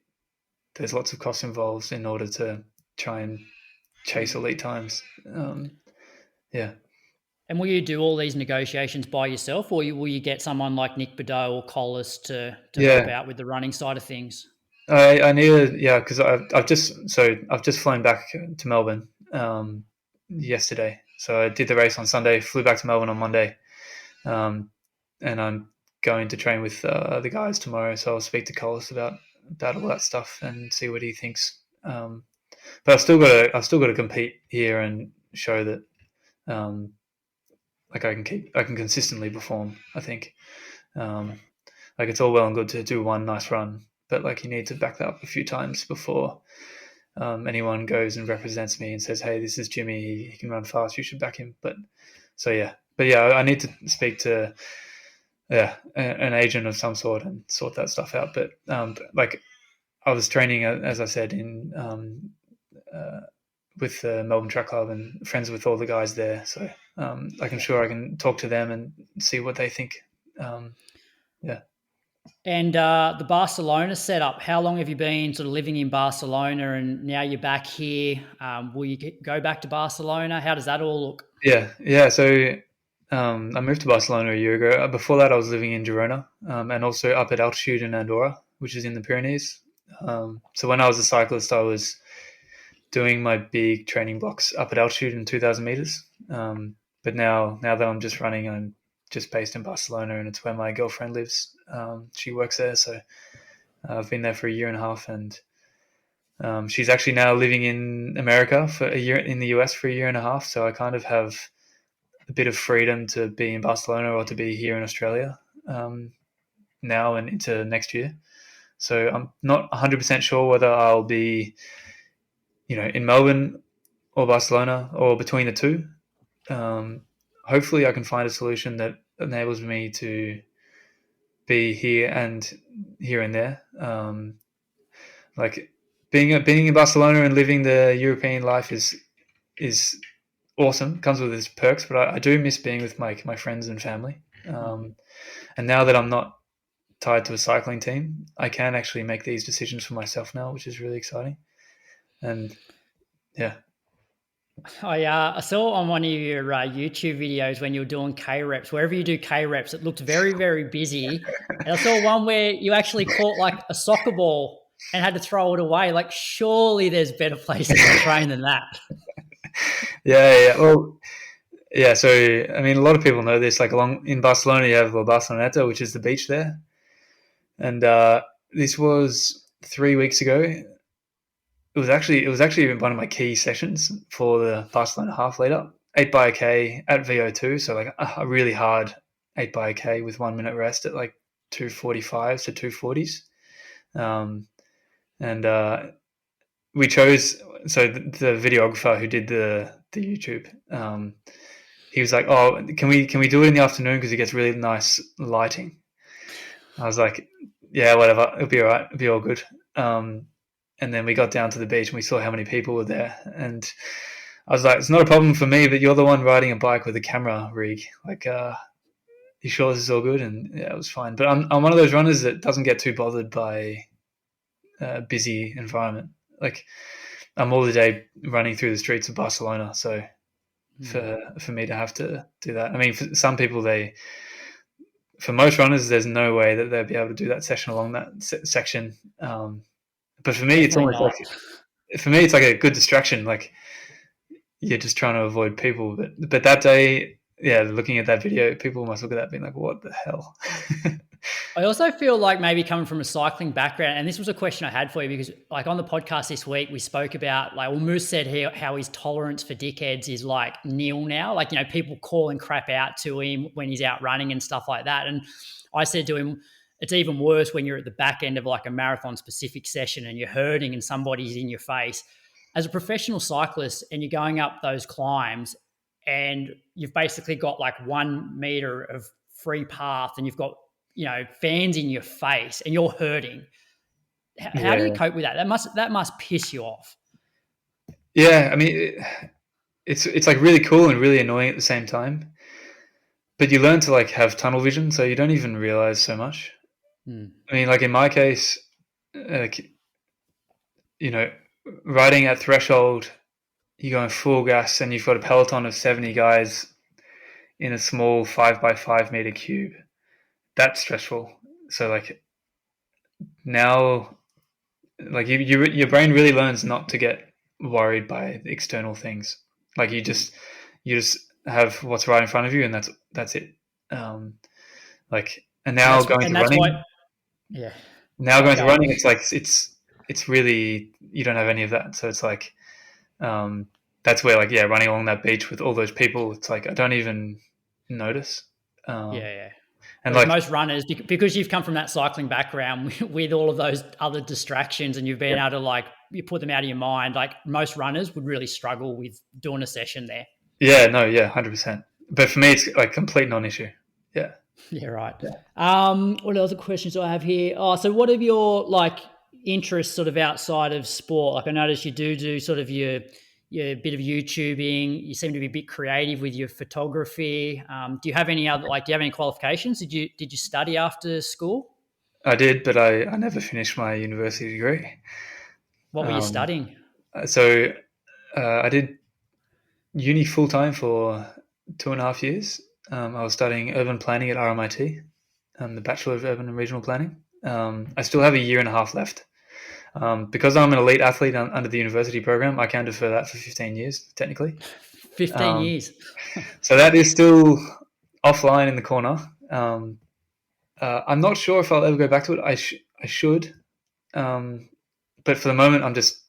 S4: there's lots of costs involved in order to try and chase elite times. Yeah.
S3: And will you do all these negotiations by yourself, or will you get someone like Nick Bedell or Collis to help out with the running side of things?
S4: I need because I've just flown back to Melbourne yesterday. So I did the race on Sunday, flew back to Melbourne on Monday, and I'm going to train with the guys tomorrow. So I'll speak to Collis about all that stuff and see what he thinks. But I've still got to compete here and show that like I can consistently perform. I think like it's all well and good to do one nice run, but like you need to back that up a few times before anyone goes and represents me and says, "Hey, this is Jimmy. He can run fast. You should back him." But I need to speak to an agent of some sort and sort that stuff out. But like I was training, as I said, in with the Melbourne Track Club and friends with all the guys there. So I can talk to them and see what they think.
S3: And the Barcelona setup, how long have you been sort of living in Barcelona and now you're back here? Will you go back to Barcelona? How does that all look?
S4: Yeah. So I moved to Barcelona a year ago. Before that, I was living in Girona and also up at altitude in Andorra, which is in the Pyrenees. So when I was a cyclist, I was doing my big training blocks up at altitude in 2,000 meters. But now that I'm just running, I'm just based in Barcelona, and it's where my girlfriend lives. She works there, so I've been there for a year and a half, and she's actually now living in America for a year, in the US for a year and a half. So I kind of have a bit of freedom to be in Barcelona or to be here in Australia now and into next year. So I'm not 100% sure whether I'll be, in Melbourne or Barcelona or between the two. Hopefully I can find a solution that enables me to be here and there. Like being in Barcelona and living the European life is awesome. Comes with its perks, but I do miss being with my friends and family. And now that I'm not tied to a cycling team, I can actually make these decisions for myself now, which is really exciting. And yeah.
S3: I saw on one of your YouTube videos when you were doing K reps, wherever you do K reps, it looked very, very busy. And I saw one where you actually caught like a soccer ball and had to throw it away. Like, surely there's better places to train than that.
S4: Yeah. Well, yeah. So, I mean, a lot of people know this. Like in Barcelona, you have La Barceloneta, which is the beach there. And this was 3 weeks ago. It was actually one of my key sessions for the Barcelona half lead up, 8 by a K at VO2. So like a really hard 8 by a K with 1 minute rest at like 2:45s to 2:40s. And we chose, so the videographer who did the YouTube, he was like, "Oh, can we do it in the afternoon because it gets really nice lighting?" I was like, "Yeah, whatever, it'll be all right, it'll be all good." And then we got down to the beach and we saw how many people were there. And I was like, it's not a problem for me, but you're the one riding a bike with a camera rig. Like, you sure this is all good? And yeah, it was fine. But I'm one of those runners that doesn't get too bothered by a busy environment. Like, I'm all the day running through the streets of Barcelona. So for me to have to do that, I mean, for some people, they for most runners, there's no way that they'll be able to do that session along that section. But for me, it's almost like a good distraction. Like you're just trying to avoid people. But that day, yeah, looking at that video, people must look at that being like, what the hell?
S3: I also feel like maybe coming from a cycling background, and this was a question I had for you because like on the podcast this week, we spoke about like, well, Moose said how his tolerance for dickheads is like nil now. Like, you know, people calling crap out to him when he's out running and stuff like that. And I said to him, it's even worse when you're at the back end of like a marathon specific session and you're hurting and somebody's in your face. As a professional cyclist and you're going up those climbs and you've basically got like 1 meter of free path and you've got, you know, fans in your face and you're hurting. How do you cope with that? That must piss you off.
S4: Yeah, I mean, it's like really cool and really annoying at the same time. But you learn to like have tunnel vision, so you don't even realize so much. I mean, like in my case, you know, riding at threshold, you're going full gas, and you've got a peloton of 70 guys in a small 5x5 meter cube. That's stressful. So like now, like your brain really learns not to get worried by the external things. Like you just have what's right in front of you, and that's it. Like, and now going to running, it's like it's really, you don't have any of that. So it's like that's where like, yeah, running along that beach with all those people, it's like I don't even notice.
S3: And like most runners, because you've come from that cycling background with all of those other distractions and you've been able to like, you put them out of your mind, like most runners would really struggle with doing a session there.
S4: Yeah, no, yeah, 100%. But for me, it's like complete non-issue. Yeah.
S3: Yeah, right. What other questions do I have here? Oh, so what are your like interests sort of outside of sport? Like I noticed you do sort of your bit of YouTubing. You seem to be a bit creative with your photography. Do you have any other, like, do you have any qualifications? Did you study after school?
S4: I did, but I never finished my university degree.
S3: What were you studying?
S4: So I did uni full time for 2.5 years. I was studying urban planning at RMIT, the Bachelor of Urban and Regional Planning. I still have a 1.5 years left. Because I'm an elite athlete under the university program, I can defer that for 15 years, technically.
S3: 15 years.
S4: So that is still offline in the corner. I'm not sure if I'll ever go back to it. I should. But for the moment, I'm just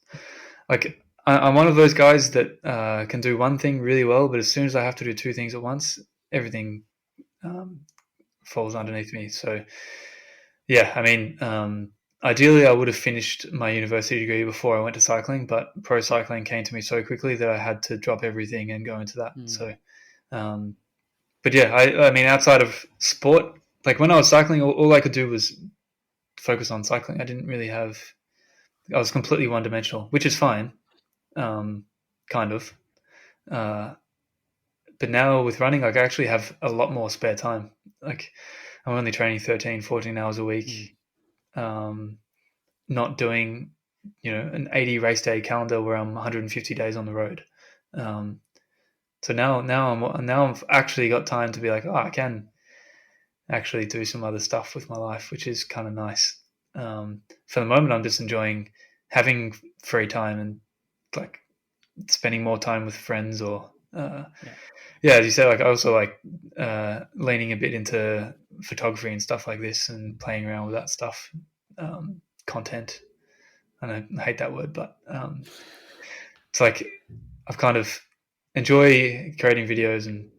S4: like, I'm one of those guys that can do one thing really well, but as soon as I have to do two things at once, everything falls underneath me. So, yeah, I mean, ideally, I would have finished my university degree before I went to cycling, but pro cycling came to me so quickly that I had to drop everything and go into that. So, but yeah, I mean, outside of sport, like when I was cycling, all I could do was focus on cycling. I didn't really I was completely one-dimensional, which is fine, kind of. But now with running, like I actually have a lot more spare time. Like I'm only training 13, 14 hours a week. Not doing, an 80 race day calendar where I'm 150 days on the road. So now I've actually got time to be like, I can actually do some other stuff with my life, which is kind of nice. For the moment, I'm just enjoying having free time and like spending more time with friends or, as you said, like I also like leaning a bit into photography and stuff like this and playing around with that stuff, content. I hate that word, but it's like I've kind of enjoy creating videos and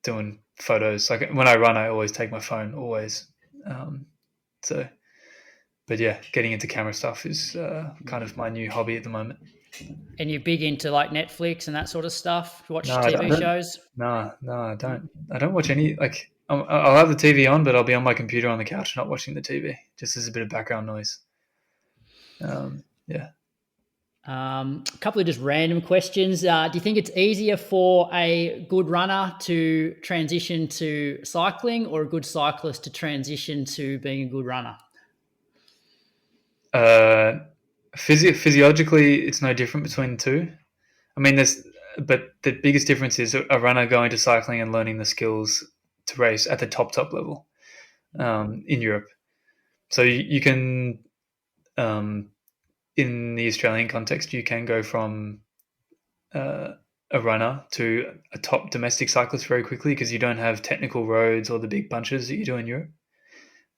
S4: doing photos. Like when I run, I always take my phone, always. But yeah, getting into camera stuff is kind of my new hobby at the moment.
S3: And you're big into like Netflix and that sort of stuff? Watch TV shows?
S4: No, I don't. I don't watch any, like I'll have the TV on, but I'll be on my computer on the couch not watching the TV, just as a bit of background noise. Yeah.
S3: A couple of just random questions. Do you think it's easier for a good runner to transition to cycling or a good cyclist to transition to being a good runner?
S4: Physiologically, it's no different between the two. I mean, but the biggest difference is a runner going to cycling and learning the skills to race at the top level. in Europe. So you can, in the Australian context, you can go from a runner to a top domestic cyclist very quickly because you don't have technical roads or the big bunches that you do in Europe.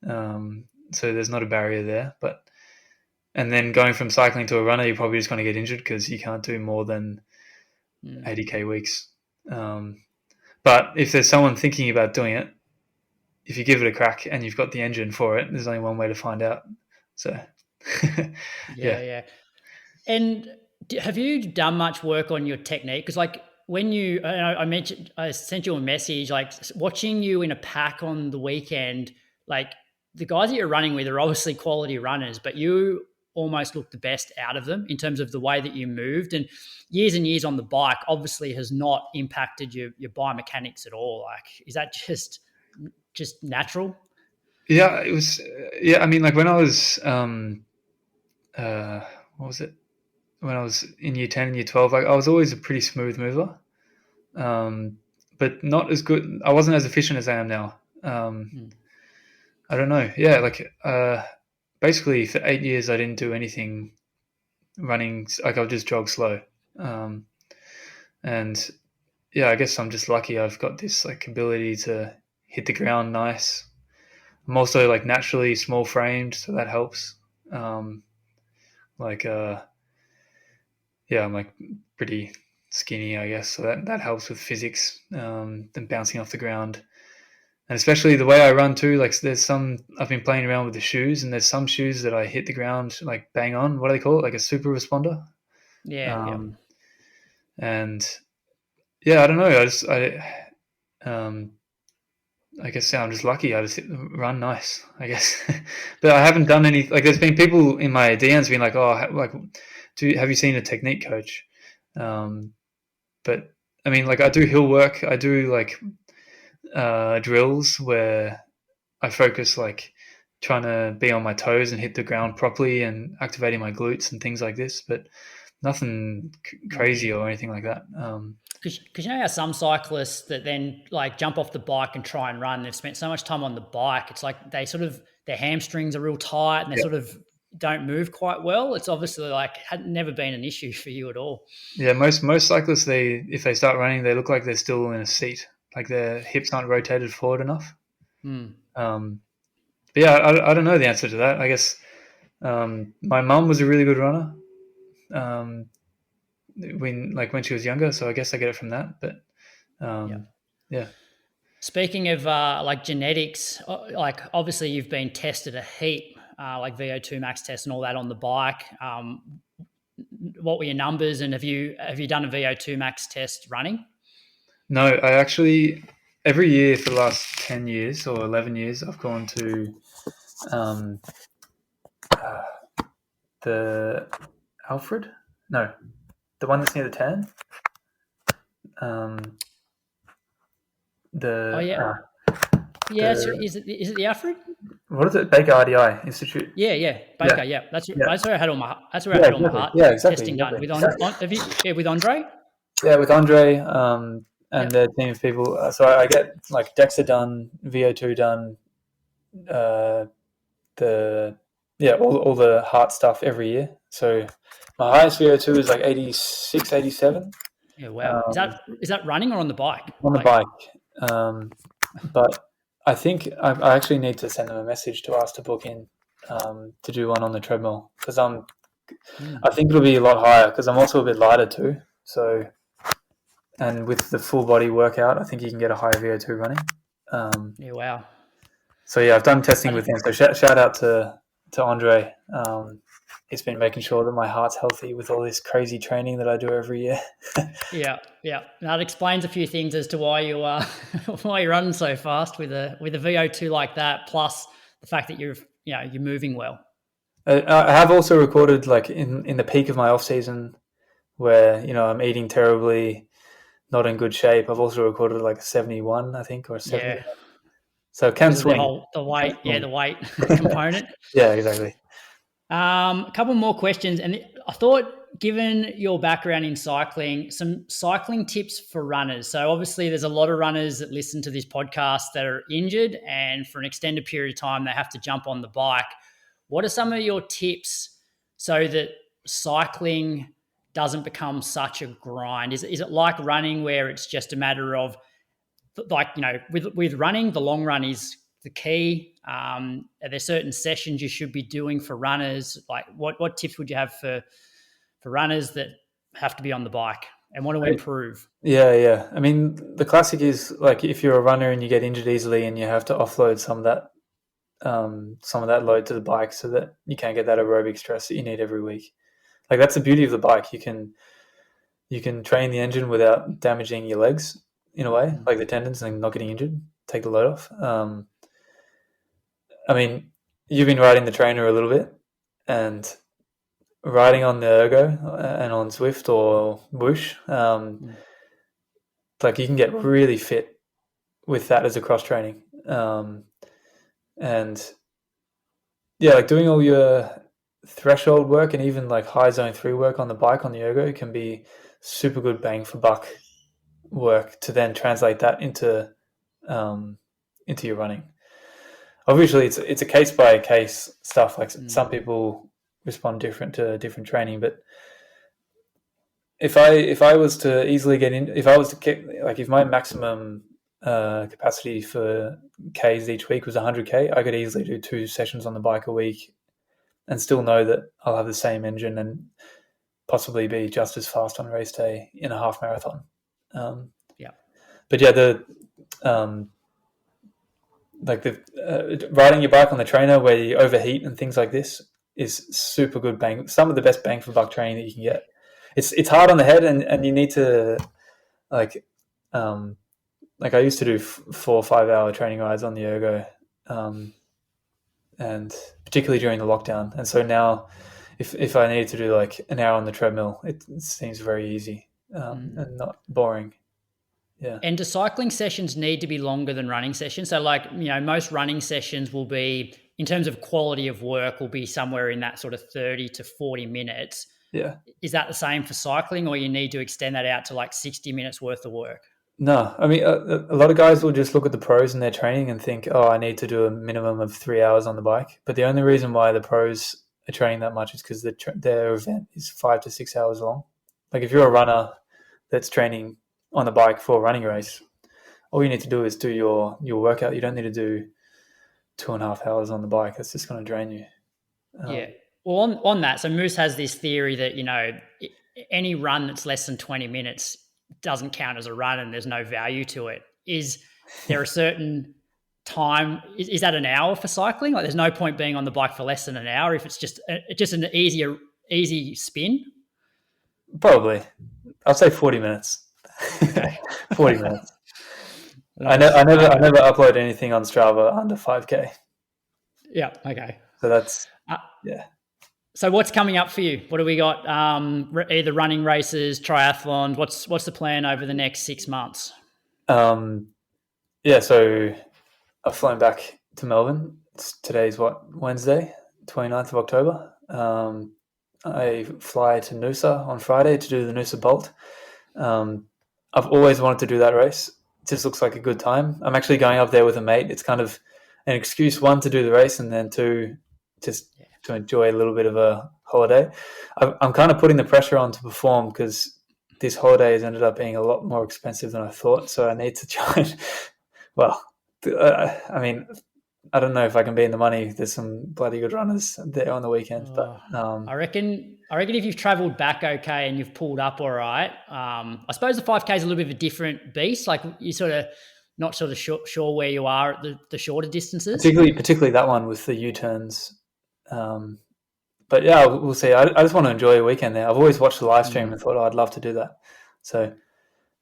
S4: So there's not a barrier there. And then going from cycling to a runner, you're probably just going to get injured because you can't do more than 80k weeks. But if there's someone thinking about doing it, if you give it a crack and you've got the engine for it, there's only one way to find out. So,
S3: yeah. And have you done much work on your technique? Because like when I mentioned, I sent you a message, like watching you in a pack on the weekend, like the guys that you're running with are obviously quality runners, but you almost look the best out of them in terms of the way that you moved. And years on the bike obviously has not impacted your biomechanics at all. Like, is that just natural?
S4: Yeah, it was. Yeah, I mean, like when I was, what was it? When I was in year 10 and year 12, like I was always a pretty smooth mover, but not as good. I wasn't as efficient as I am now. I don't know. Yeah, like basically for 8 years, I didn't do anything running. Like I would just jog slow. And yeah, I guess I'm just lucky. I've got this like ability to hit the ground nice. I'm also like naturally small framed, so that helps. Yeah, I'm like pretty skinny, I guess, so that helps with physics and bouncing off the ground. And especially the way I run too, like there's some, I've been playing around with the shoes, and there's some shoes that I hit the ground like bang on. What do they call it? Like a super responder.
S3: Yeah.
S4: And yeah, I don't know. I guess I'm just lucky. I just run nice, I guess. But I haven't done any. Like, there's been people in my DMs being like, "Oh, like, have you seen a technique coach?" But I mean, like, I do hill work. I do like drills where I focus like trying to be on my toes and hit the ground properly and activating my glutes and things like this. But nothing crazy or anything like that.
S3: Because you know how some cyclists that then like jump off the bike and try and run, they've spent so much time on the bike, it's like they sort of, their hamstrings are real tight and they sort of don't move quite well. It's obviously like had never been an issue for you at all.
S4: Yeah, most cyclists, if they start running, they look like they're still in a seat, like their hips aren't rotated forward enough. But yeah, I don't know the answer to that. I guess my mum was a really good runner when she was younger, so I guess I get it from that. But yeah.
S3: Speaking of like genetics, like obviously you've been tested a heap, like VO2 max test and all that on the bike. What were your numbers, and have you done a VO2 max test running?
S4: No, I actually every year for the last 10 years or 11 years, I've gone to the Alfred? No, the one that's near the tan.
S3: Is it the Alfred?
S4: What is it? Baker RDI Institute.
S3: Yeah, Baker. Yeah, that's where I had all my heart testing done with with Andre.
S4: Yeah, with Andre and their team of people. So I get like DEXA done, VO2 done, all the heart stuff every year. So my highest VO2 is like 86, 87.
S3: Yeah, wow. Is that running or on the bike?
S4: On the bike. But I think I actually need to send them a message to ask to book in to do one on the treadmill, because I think it'll be a lot higher because I'm also a bit lighter too. So, and with the full body workout, I think you can get a higher VO2 running.
S3: Yeah, wow.
S4: So yeah, I've done testing with him. So shout out to Andre. He's been making sure that my heart's healthy with all this crazy training that I do every year.
S3: Yeah. That explains a few things as to why you why you're running so fast with a VO2 like that, plus the fact that you're moving well.
S4: I have also recorded like in the peak of my off season where I'm eating terribly, not in good shape. I've also recorded like a 71, I think, or a 70.
S3: Yeah.
S4: So it can swing.
S3: The weight component.
S4: Yeah, exactly.
S3: A couple more questions, and I thought, given your background in cycling, some cycling tips for runners. So obviously, there's a lot of runners that listen to this podcast that are injured, and for an extended period of time, they have to jump on the bike. What are some of your tips so that cycling doesn't become such a grind? Is it like running, where it's just a matter of, like, with running, the long run is the key. Are there certain sessions you should be doing for runners? Like, what tips would you have for runners that have to be on the bike and want to improve?
S4: Yeah. I mean, the classic is like if you're a runner and you get injured easily and you have to offload some of that load to the bike so that you can't get that aerobic stress that you need every week. Like, that's the beauty of the bike. You can train the engine without damaging your legs in a way, like the tendons, and not getting injured. Take the load off. I mean, you've been riding the trainer a little bit, and riding on the Ergo and on Zwift or Whoosh, like, you can get really fit with that as a cross training. And yeah, like doing all your threshold work and even like high zone 3 work on the bike on the Ergo can be super good bang for buck work to then translate that into your running. Obviously, it's a case by case stuff. Like, some people respond different to different training, but if I was to easily get in, if I was to get, like, if my maximum capacity for Ks each week was 100K, I could easily do 2 sessions on the bike a week and still know that I'll have the same engine and possibly be just as fast on race day in a half marathon. But yeah, riding your bike on the trainer where you overheat and things like this is super good bang. Some of the best bang for buck training that you can get. It's hard on the head, and you need to like I used to do 4 or 5 hour training rides on the Ergo, and particularly during the lockdown. And so now, if I need to do like an hour on the treadmill, it seems very easy and not boring. Yeah.
S3: And do cycling sessions need to be longer than running sessions? So, like, most running sessions will be, in terms of quality of work, will be somewhere in that sort of 30 to 40 minutes.
S4: Yeah.
S3: Is that the same for cycling, or you need to extend that out to like 60 minutes worth of work?
S4: No, I mean, a lot of guys will just look at the pros in their training and think, oh, I need to do a minimum of 3 hours on the bike. But the only reason why the pros are training that much is because their event is 5 to 6 hours long. Like, if you're a runner that's training on the bike for a running race, all you need to do is do your workout. You don't need to do 2.5 hours on the bike. That's just going to drain you.
S3: Yeah. Well, on that, so Moose has this theory that, any run that's less than 20 minutes doesn't count as a run and there's no value to it. Is there a certain time? Is that an hour for cycling? Like, there's no point being on the bike for less than an hour if it's just an easy spin?
S4: Probably. I'll say 40 minutes.
S3: Okay.
S4: 40 minutes. I never upload anything on Strava under 5K.
S3: Yeah. Okay.
S4: So that's yeah.
S3: So what's coming up for you? What do we got? Either running races, triathlons. What's the plan over the next 6 months?
S4: Yeah. So I've flown back to Melbourne. Today's Wednesday, 29th of October. I fly to Noosa on Friday to do the Noosa Bolt. I've always wanted to do that race. It just looks like a good time. I'm actually going up there with a mate. It's kind of an excuse, 1, to do the race, and then 2, just to enjoy a little bit of a holiday. I'm kind of putting the pressure on to perform because this holiday has ended up being a lot more expensive than I thought. So I need to try and, I mean, I don't know if I can be in the money. There's some bloody good runners there on the weekend. But
S3: I reckon if you've travelled back okay and you've pulled up all right, I suppose the 5K is a little bit of a different beast. Like, you sort of not sort of sure where you are at the shorter distances.
S4: Particularly that one with the U-turns. But yeah, we'll see. I just want to enjoy a weekend there. I've always watched the live stream and thought, I'd love to do that. So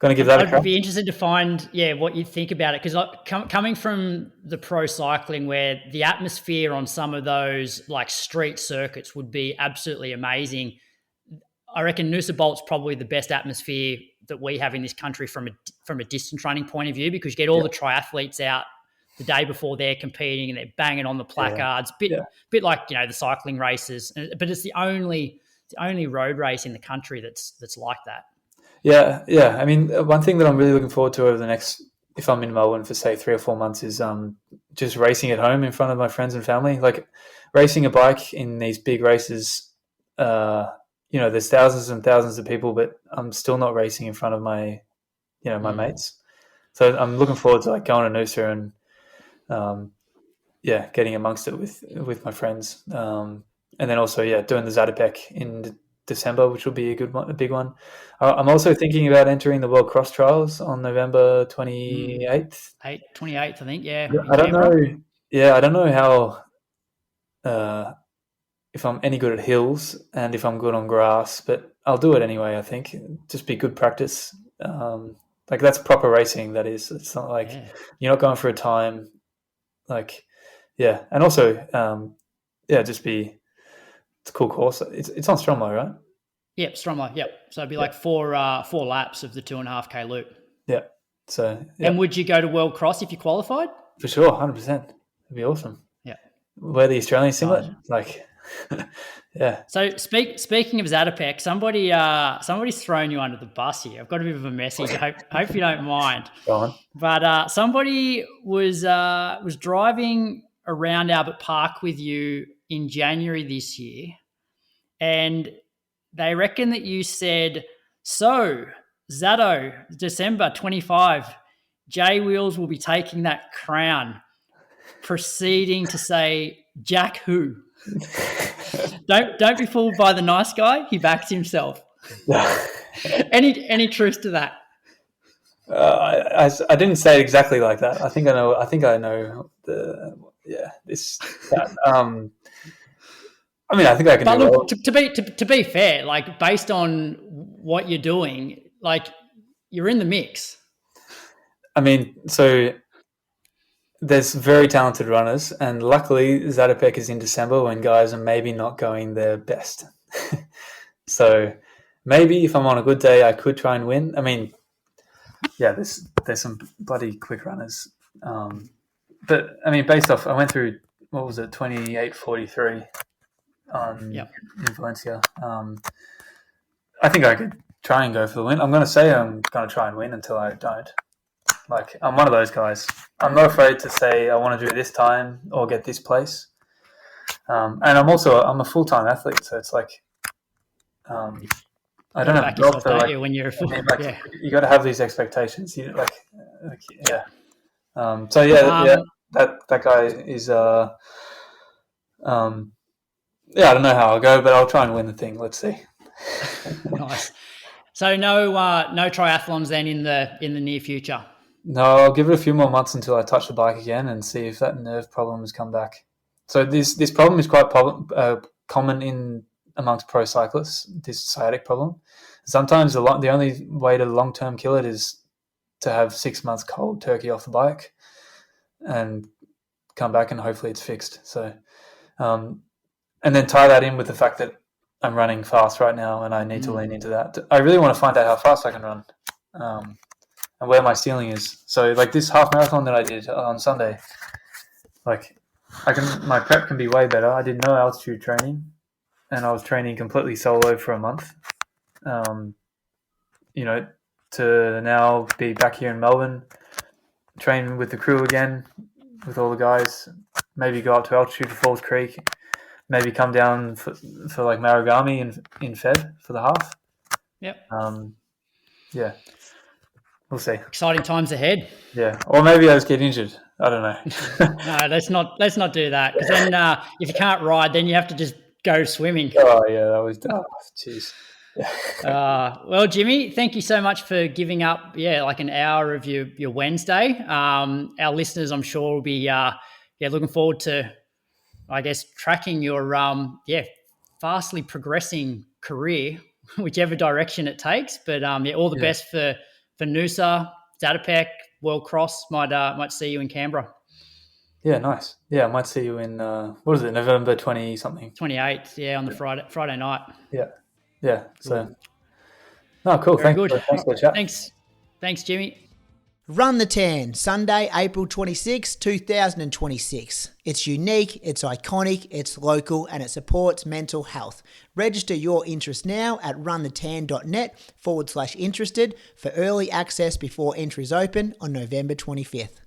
S4: going to give that a try.
S3: I'd be interested to find, what you think about it. Because coming from the pro cycling, where the atmosphere on some of those like street circuits would be absolutely amazing, I reckon Noosa Bolt's probably the best atmosphere that we have in this country from a distance running point of view, because you get all the triathletes out the day before they're competing and they're banging on the placards, bit like, you know, the cycling races, but it's the only road race in the country that's like that.
S4: Yeah. I mean, one thing that I'm really looking forward to over the next, if I'm in Melbourne for say 3 or 4 months, is just racing at home in front of my friends and family. Like racing a bike in these big races, you know, there's thousands and thousands of people, but I'm still not racing in front of my, you know, my mates. So I'm looking forward to like going to Noosa and getting amongst it with my friends. And then also doing the Zatopek in December, which will be a big one. I'm also thinking about entering the World Cross Trials on November 28th.
S3: 28th, I think. Yeah.
S4: I don't know. Yeah, I don't know how if I'm any good at hills and if I'm good on grass, but I'll do it anyway. I think just be good practice. Like that's proper racing. That is. It's not like you're not going for a time. Like, and also, just be. It's a cool course. It's on Stromlo, right?
S3: Yep, Stromlo. Yep. So it'd be like four laps of the 2.5K loop.
S4: Yeah. So.
S3: And would you go to World Cross if you qualified?
S4: For sure, 100%. It'd be awesome.
S3: Yeah.
S4: Wear the Australian singlet, like. Yeah.
S3: So speaking of Zatopek, somebody's thrown you under the bus here. I've got a bit of a message. I hope you don't mind.
S4: Go on.
S3: But somebody was driving around Albert Park with you in January this year, and they reckon that you said, "So Zato, December 25, J Wheels will be taking that crown," proceeding to say, "Jack who?" Don't be fooled by the nice guy. He backs himself. Any truth to that?
S4: I didn't say it exactly like that. I think I know this. I mean, I think I can.
S3: But
S4: do
S3: look,
S4: well.
S3: to be fair, like based on what you're doing, like you're in the mix.
S4: I mean, so there's very talented runners, and luckily Zatopek is in December when guys are maybe not going their best. So maybe if I'm on a good day, I could try and win. I mean, there's some bloody quick runners. But I mean, based off, I went through, what was it, 28:43 in Valencia. I think I could try and go for the win. I'm going to say I'm going to try and win until I don't. Like, I'm one of those guys. I'm not afraid to say I want to do this time or get this place. And I'm a full-time athlete, so it's like, I don't have a job, so like,
S3: when you're
S4: you got to have these expectations. You that guy is I don't know how I'll go, but I'll try and win the thing. Let's see.
S3: Nice. So no triathlons then in the near future.
S4: No, I'll give it a few more months until I touch the bike again and see if that nerve problem has come back. So this problem is quite common in amongst pro cyclists. This sciatic problem. Sometimes the only way to long-term kill it is to have 6 months cold turkey off the bike and come back and hopefully it's fixed. So, and then tie that in with the fact that I'm running fast right now and I need to lean into that. I really want to find out how fast I can run. And where my ceiling is. So like this half marathon that I did on Sunday, like my prep can be way better. I did no altitude training and I was training completely solo for a month. To now be back here in Melbourne, train with the crew again, with all the guys, maybe go up to altitude for Falls Creek, maybe come down for like Marugami in Feb for the half.
S3: Yep.
S4: We'll see.
S3: Exciting times ahead.
S4: Yeah, or maybe I just get injured. I don't know.
S3: No, let's not do that. Because then, if you can't ride, then you have to just go swimming.
S4: Oh yeah, that was. Jeez.
S3: Well, Jimmy, thank you so much for giving up. Like an hour of your Wednesday. Our listeners, I'm sure, will be looking forward to, I guess, tracking your fastly progressing career, whichever direction it takes. But all the best for Noosa, Zatopek, World Cross. Might see you in Canberra.
S4: Yeah, nice. Yeah, I might see you in what is it, November 20 something?
S3: 28th. On the Friday night.
S4: Yeah. So, no, cool.
S3: Very good.
S4: Thanks for the chat.
S3: Thanks, Jimmy.
S1: Run the Tan, Sunday, April 26, 2026. It's unique, it's iconic, it's local, and it supports mental health. Register your interest now at runthetan.net/interested for early access before entries open on November 25th.